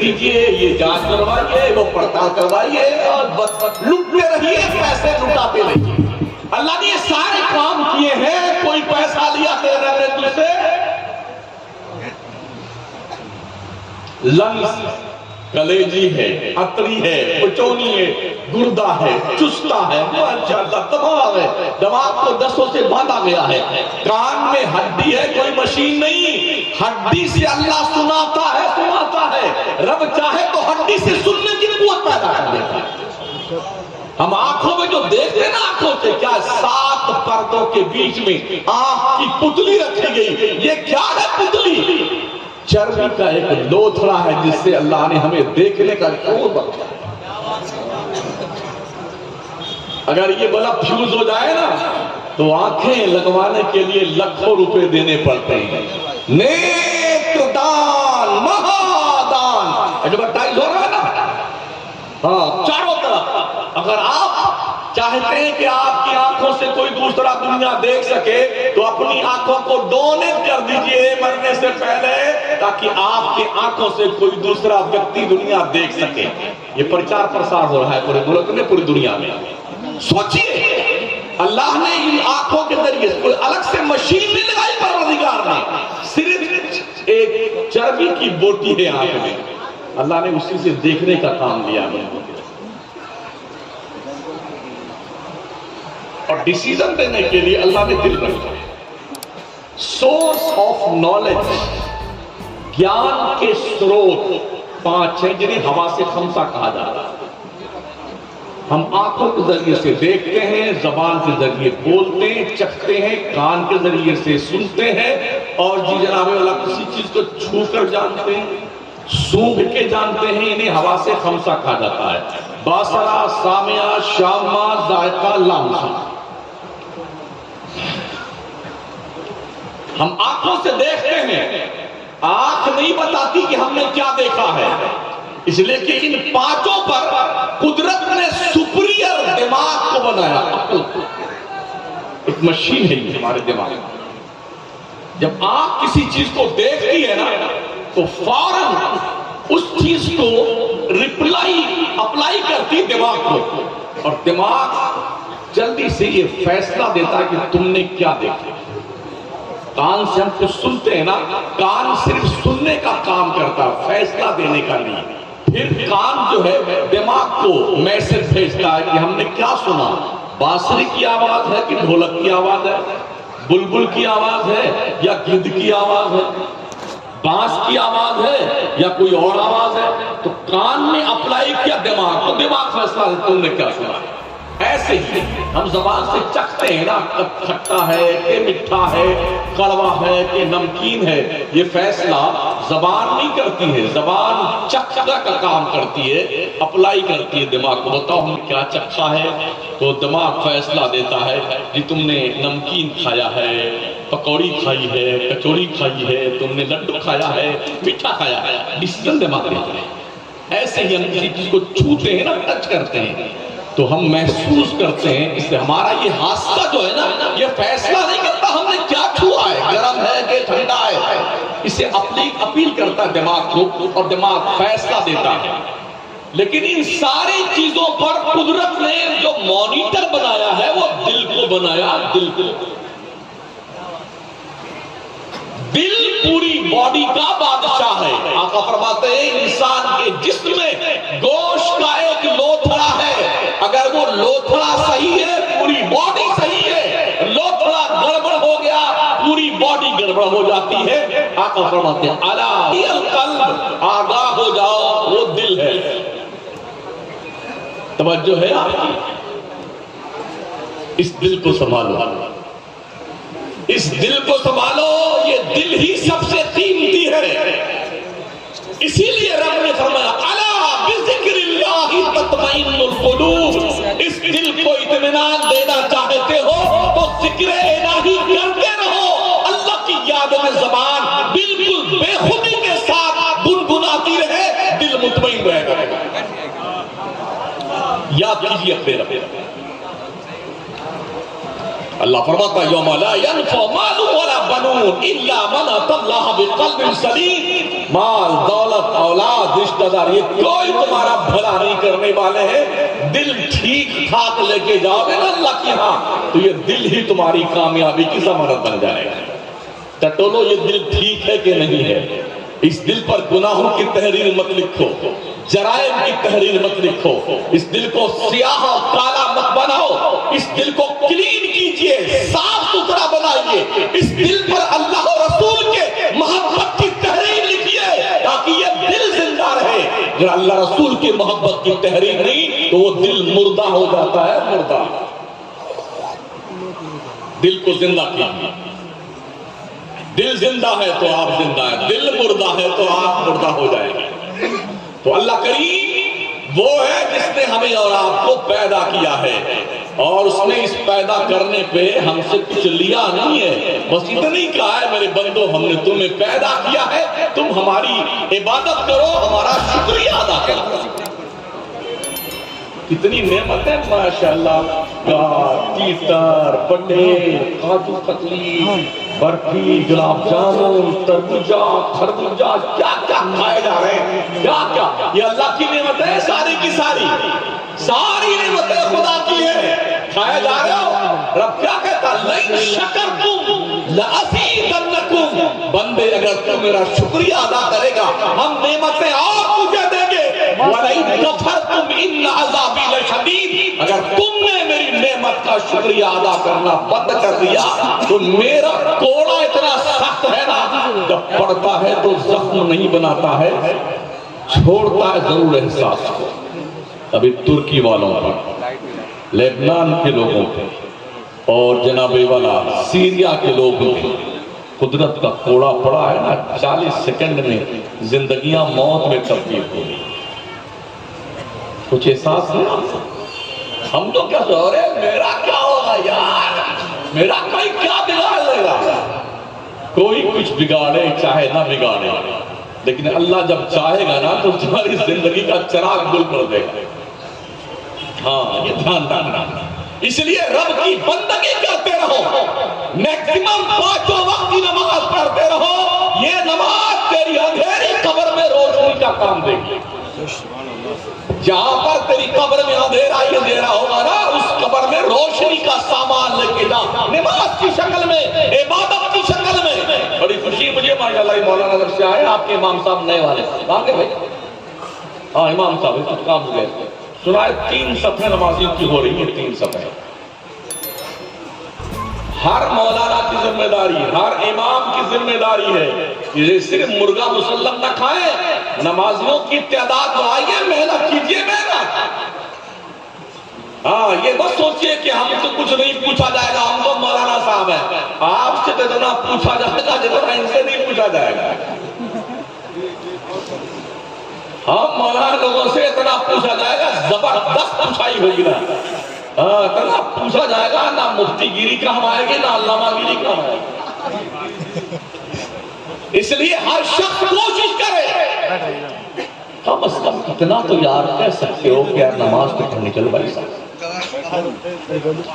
دیجئے، یہ جانچ کروائیے، وہ پڑتال کروائیے، اور بس لٹتے رہیے، پیسے لٹاتے رہیے۔ اللہ نے یہ سارے کام کیے ہیں، کوئی پیسہ لیا تیرے نے تجھ سے؟ لنس کلیجی ہے، اتری ہے، پچونی ہے، گردہ ہے، چستہ ہے، ماشاءاللہ تمام ہے، دماغ کو دستوں سے باندھا گیا ہے۔ کان میں ہڈی ہے، کوئی مشین نہیں، ہڈی سے اللہ سناتا ہے، رب چاہے تو ہڈی سے سننے کی قوت پیدا کر دیتا ہے۔ ہم آنکھوں میں جو دیکھتے ہیں نا، آنکھوں سے کیا 7 پردوں کے بیچ میں آنکھ کی پتلی رکھی گئی، یہ کیا ہے پتلی؟ چربی کا ایک لوتھڑا ہے جس سے اللہ نے ہمیں دیکھنے کا شعور بخشا۔ اگر یہ بلب فیوز ہو جائے نا تو آنکھیں لگوانے کے لیے لاکھوں روپے دینے پڑتے ہیں۔ نیک دان مہادان ایڈورٹائز ہو رہا ہے نا، ہاں چاروں طرف۔ اگر آپ چاہتے ہیں کہ آپ کی آنکھوں سے کوئی دوسرا دنیا دیکھ سکے تو اپنی آنکھوں کو ڈونیٹ کر دیجئے مرنے سے پہلے، تاکہ آپ کی آنکھوں سے کوئی دوسرا ویکتی دنیا دیکھ سکے۔ یہ پرچار پرسار ہو رہا ہے پورے ملک میں، پوری دنیا میں۔ سوچئے اللہ نے ان آنکھوں کے ذریعے کوئی الگ سے مشین نہیں لگائی، پروردگار نے صرف ایک چربی کی بوٹی ہے آنکھ میں، اللہ نے اسی سے دیکھنے کا کام لیا ہے، اور ڈیسیزن دینے کے لیے اللہ نے دل رکھا۔ سورس آف نالج، گیان کے سروت 5 ہیں جنہیں حواس خمسہ کہا جاتا ہے۔ ہم آنکھوں کے ذریعے سے دیکھتے ہیں، زبان کے ذریعے بولتے ہیں، چکھتے ہیں، کان کے ذریعے سے سنتے ہیں، اور جی جناب اللہ کسی چیز کو چھو کر جانتے ہیں، سونگھ کے جانتے ہیں، انہیں حواس خمسہ کہا جاتا ہے۔ باصرہ، سامعہ، شامہ، ذائقہ، لامسہ۔ ہم آنکھوں سے دیکھتے ہیں، آنکھ نہیں بتاتی کہ ہم نے کیا دیکھا ہے، اس لیے کہ ان 5 پر قدرت نے سپریئر دماغ کو بنایا، عقل کو۔ ایک مشین ہے یہ ہمارے دماغ میں۔ جب آنکھ کسی چیز کو دیکھتی ہے نا تو فوراً اس چیز کو اپلائی کرتی دماغ کو، اور دماغ جلدی سے یہ فیصلہ دیتا ہے کہ تم نے کیا دیکھا۔ کان سے ہم کچھ سنتے ہیں نا، کان صرف سننے کا کام کرتا ہے، فیصلہ دینے کا نہیں۔ پھر کان جو ہے دماغ کو میسج بھیجتا ہے کہ ہم نے کیا سنا، بانسری کی آواز ہے کہ ڈھولک کی آواز ہے، بلبل کی آواز ہے یا گدھ کی آواز ہے، بانس کی آواز ہے یا کوئی اور آواز ہے۔ تو کان نے اپلائی کیا دماغ کو، دماغ فیصلہ دیتا تم نے کیا سنا۔ ایسے ہی ہم زبان سے چکھتے ہیں نا، کھٹا ہے کہ میٹھا ہے، کڑوا ہے کہ نمکین ہے، یہ فیصلہ زبان نہیں کرتی ہے، زبان چکھنے کا کام کرتی ہے، اپلائی کرتی ہے دماغ کو۔ بتاؤ ہم نے کیا چکھا ہے، تو دماغ فیصلہ دیتا ہے کہ تم نے نمکین کھایا ہے، پکوڑی کھائی ہے، کچوری کھائی ہے، تم نے لڈو کھایا ہے، میٹھا کھایا ہے، ڈیسیژن دماغ دیتا ہے۔ ایسے ہی ہم کسی چیز کو چھوتے ہیں نا، ٹچ کرتے ہیں تو ہم محسوس کرتے ہیں، اس سے ہمارا یہ حاسہ جو ہے نا، یہ فیصلہ نہیں کرتا ہم نے کیا چھوا ہے، گرم ہے کہ ٹھنڈا ہے، اسے اپیل کرتا ہے دماغ کو، اور دماغ فیصلہ دیتا ہے۔ لیکن ان ساری چیزوں پر قدرت نے جو مانیٹر بنایا ہے وہ دل کو بنایا، دل کو۔ دل پوری باڈی کا بادشاہ ہے۔ آقا فرماتے ہیں انسان کے جسم میں گوشت کا ایک لوتھڑا ہے، اگر وہ لوتھڑا صحیح ہے پوری باڈی صحیح ہے، لوتھڑا گڑبڑ ہو گیا پوری باڈی گڑبڑ ہو جاتی ہے۔ آقا فرماتے ہیں الا ہی القلب، آگاہ ہو جاؤ وہ دل ہے۔ توجہ ہے آپ کی؟ اس دل کو سنبھالو، اس دل کو سنبھالو، یہ دل ہی سب سے قیمتی ہے۔ اسی لیے رب نے فرمایا الا بذکر اللہ تطمئن القلوب، اس دل کو اطمینان دینا چاہتے ہو تو ذکر الہی کرتے رہو، اللہ کی یاد میں زبان بالکل بے خودی کے ساتھ گنگناتی رہے، دل مطمئن رہے گا۔ یاد کیجیے اپنے رب، اللہ فرماتا ہے یوم لا ينفع مال ولا بنون الا من اتى الله بقلب سلیم. مال، دولت، اولاد، رشتہ دار، یہ کوئی تمہارا بھلا نہیں کرنے والے ہیں. دل ٹھیک ٹھاک لے کے جاؤ گے نا اللہ کی ہاں تو یہ دل ہی تمہاری کامیابی کی ضمانت بن جائے گا. ٹٹولو یہ دل ٹھیک ہے کہ نہیں ہے. اس دل پر گناہوں کی تحریر مت لکھو، جرائم کی تحریر مت لکھو. اس دل کو سیاہ و کالا مت بناؤ. اس دل کو کلین کیجئے، صاف ستھرا بنائیے. اس دل پر اللہ و رسول کے محبت کی تحریر لکھیے تاکہ یہ دل زندہ رہے. اگر اللہ رسول کی محبت کی تحریر نہیں تو وہ دل مردہ ہو جاتا ہے. مردہ. دل کو زندہ کیجئے. دل زندہ ہے تو آپ زندہ ہے، دل مردہ ہے تو آپ مردہ ہو جائیں گے. تو اللہ کریم وہ ہے جس نے ہمیں اور آپ کو پیدا کیا ہے اور اس نے اس پیدا کرنے پہ ہم سے کچھ لیا نہیں ہے. بس اتنی کہا ہے میرے بندو ہم نے تمہیں پیدا کیا ہے، تم ہماری عبادت کرو، ہمارا شکریہ ادا کرو. کتنی نعمتیں ماشاءاللہ. تیتر، بٹیر، کاجو کتلی، برفی، گلاب جامن، تربوزہ، خربوزہ، کیا کیا کھائے جا رہے ہیں. کیا کیا یہ اللہ کی نعمتیں ساری کی ساری نعمتیں خدا کی ہیں. کھائے جا رہے ہو. رب کیا کہتا لئن شکرتم لأزیدنکم. بندے اگر تو میرا شکریہ ادا کرے گا ہم نعمتیں اور تجھے دیں گے. وَلَئِن كَفَرْتُمْ إِنَّ عَذَابِي لَشَدِيدٌ. اگر تم نے میری نعمت کا شکریہ ادا کرنا بند کر دیا تو میرا کوڑا اتنا سخت ہے نا جب پڑتا ہے تو زخم نہیں بناتا ہے، چھوڑتا ہے ضرور احساس کو. ابھی ترکی والوں پر، لیبنان کے لوگوں پہ اور جناب والا سیریا کے لوگوں پہ قدرت کا کوڑا پڑا ہے نا. 40 سیکنڈ میں زندگیاں موت میں تبدیل ہو گئی. کچھ احساس ہے. ہم تو کیا سو رہے میرا کیا ہوگا یار، میرا کوئی کیا بگاڑ لے گا. کوئی کچھ بگاڑے چاہے نہ بگاڑے، لیکن اللہ جب چاہے گا نا تو تمہاری زندگی کا چراغ گل کر دے گا. ہاں یہ دھیان رکھنا. اس لیے رب کی بندگی کرتے رہو، میکسیمم 5 وقت کی نماز پڑھتے رہو. یہ نماز تیری اندھیری قبر میں روشنی کا کام دے گی. جہاں پر تیری قبر میں اندھیرا ہوگا نا اس قبر میں روشنی کا سامان لے کے جا. نماز کی شکل میں، عبادت کی شکل میں. بڑی خوشی مجھے ماشاءاللہ مولانا نظر سے آئے آپ کے امام صاحب نئے والے. کہاں گئے بھائی؟ ہاں امام صاحب کچھ کام ہو گئے. سنائے 3 صفحے نمازیوں کی ہو رہی ہے. 3 صفحے. ہر مولانا کی ذمہ داری، ہر امام کی ذمہ داری ہے کہ صرف مرغا مسلم نہ کھائیں، نمازیوں کی تعداد بڑھائیے، محنت کیجیے. محنت. ہاں یہ بس سوچئے کہ ہم تو کچھ نہیں پوچھا جائے گا، ہم تو مولانا صاحب ہیں. آپ سے جتنا پوچھا جائے گا جتنا ان سے نہیں پوچھا جائے گا. ہم مولانا لوگوں سے اتنا پوچھا جائے گا زبردست پوچھائی ہوگی نا. اتنا پوچھا جائے گا نہ مفتی گیری کام آئے گی نہ علامہ گیری کام آئے گی. اس لیے ہر شخص کوشش کرے. کم از کم اتنا تو یار کہہ سکتے ہو کہ یار نماز تو پڑھنی چلو بھائی صاحب.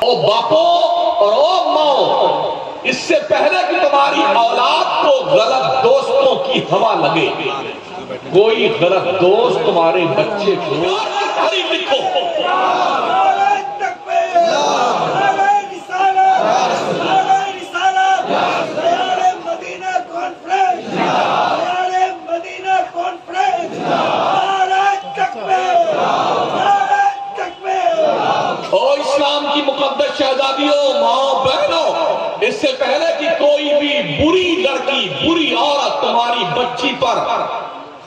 او باپو اور او ماؤ، اس سے پہلے کہ تمہاری اولاد کو غلط دوستوں کی ہوا لگے، کوئی غلط دوست تمہارے بچے کو تحریر لکھو. اور اسلام کی مقدس شہزادیوں، ماں بہنوں، اس سے پہلے کہ کوئی بھی بری لڑکی، بری عورت تمہاری بچی پر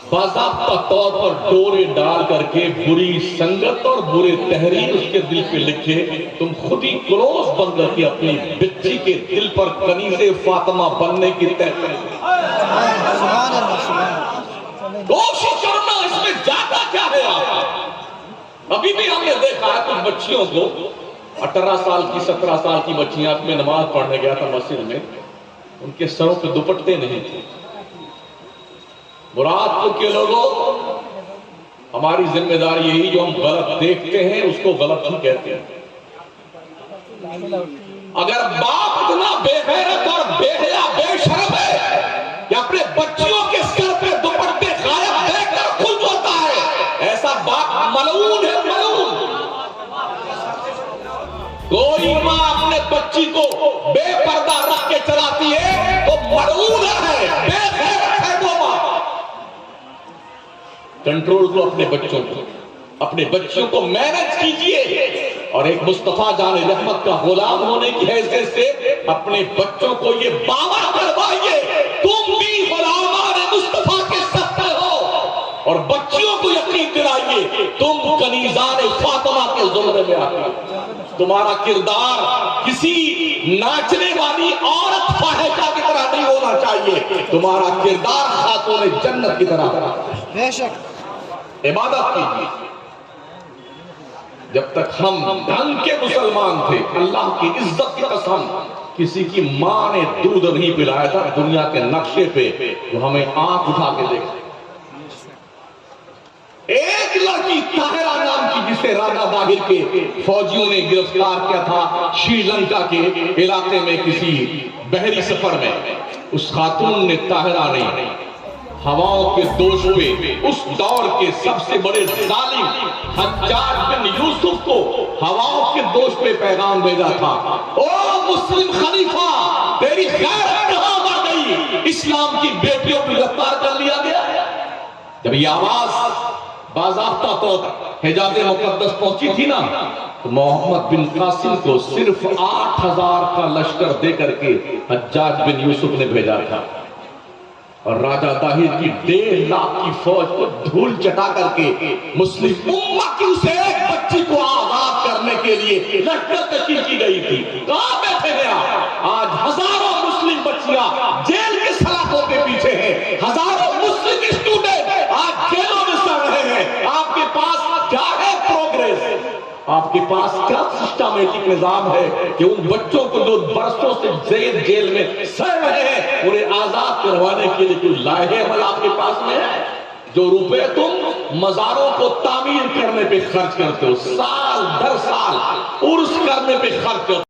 باضابطہ طور پر ڈورے ڈال کر کے بری سنگت اور برے تحریر اس کے دل پہ لکھے، تم خود ہی کلوز بن کر کے اپنی بچی کے دل پر کنیز فاطمہ بننے کی تحریر. کوشش کرنا. اس میں جاتا کیا ہے آپ؟ ابھی بھی ہم نے دیکھا ہے کچھ بچیوں کو، 18 سال کی 17 سال کی بچیاں. میں نماز پڑھنے گیا تھا مسجد میں، ان کے سروں پہ دوپٹے نہیں تھے. مراد کو کہ لوگوں ہماری ذمہ داری یہی جو ہم غلط دیکھتے ہیں اس کو غلط ہی کہتے ہیں. اگر باپ اتنا بے غیرت اور بے حیا بے شرم ہے کہ اپنے بچیوں کے سر پہ دوپٹے غائب دیکھ کر خوش ہوتا ہے، ایسا باپ ملعون ہے، ملعون۔ کوئی ماں اپنے بچی کو بے پردہ رکھ کے چلاتی ہے وہ ملعون ہے، بے غیرت ہے وہ ماں۔ کنٹرول کو اپنے بچوں کو مینج کیجئے، اور ایک مصطفیٰ جان رحمت کا غلام ہونے کی حیثیت سے اپنے بچوں کو یہ باور کروائیے تم بھی غلامان مصطفیٰ کے سب پہ ہو، اور بچیوں کو یقین دلائیے تم کنیزان فاطمہ کے زمرے میں آتے ہو۔ تمہارا کردار کسی ناچنے والی عورت فاحشہ کی طرح نہیں ہونا چاہیے، تمہارا کردار خاتون جنت کی طرح بے شک۔ عبادت کیجیے۔ جب تک ہم ڈھنگ کے مسلمان تھے، اللہ کی عزت کی قسم کسی کی ماں نے دودھ نہیں پلایا تھا دنیا کے نقشے پہ جو ہمیں آنکھ اٹھا کے دیکھتے۔ ایک لڑکی طاہرہ نام کی جسے راجہ باہر کے فوجیوں نے گرفتار کیا تھا شری لنکا کے علاقے میں کسی بحری سفر میں، اس خاتون نے طاہرہ نے ہواؤں کے دوش پہ اس دور کے سب سے بڑے ظالم حجاج بن یوسف کو ہواؤں کے دوش پہ پیغام بھیجا تھا، او مسلم خلیفہ تیری غیرت کہاں مر گئی، اسلام کی بیٹیوں کو گرفتار کر لیا گیا۔ جب یہ آواز باضابطہ طور حجاز مقدس پہنچی تھی نا، تو محمد بن قاسم کو صرف 8000 کا لشکر دے کر کے حجاج بن یوسف نے بھیجا تھا، اور راجہ طاہر کی 1.5 لاکھ کی فوج کو دھول چٹا کر کے مسلم امت کی اسے ایک بچی کو آزاد کرنے کے لیے لشکر تشکیل کی گئی تھی۔ کہاں بیٹھے ہیں آپ؟ آج ہزاروں مسلم بچیاں جیل کے سلاخوں کے پیچھے ہیں، ہزاروں مسلم اسٹوڈنٹ آج جیلوں میں سڑ رہے ہیں۔ آپ کے پاس کیا ہے پروگریس؟ آپ کے پاس کیا سسٹمیٹک نظام ہے کہ ان بچوں کو جو برسوں سے جیل میں سڑ رہے ہیں انہیں آزاد کروانے کے لیے کوئی لاہے عمل آپ کے پاس میں ہے؟ جو روپے تم مزاروں کو تعمیر کرنے پہ خرچ کرتے ہو، سال در سال عرس کرنے پہ خرچ کرتے ہو،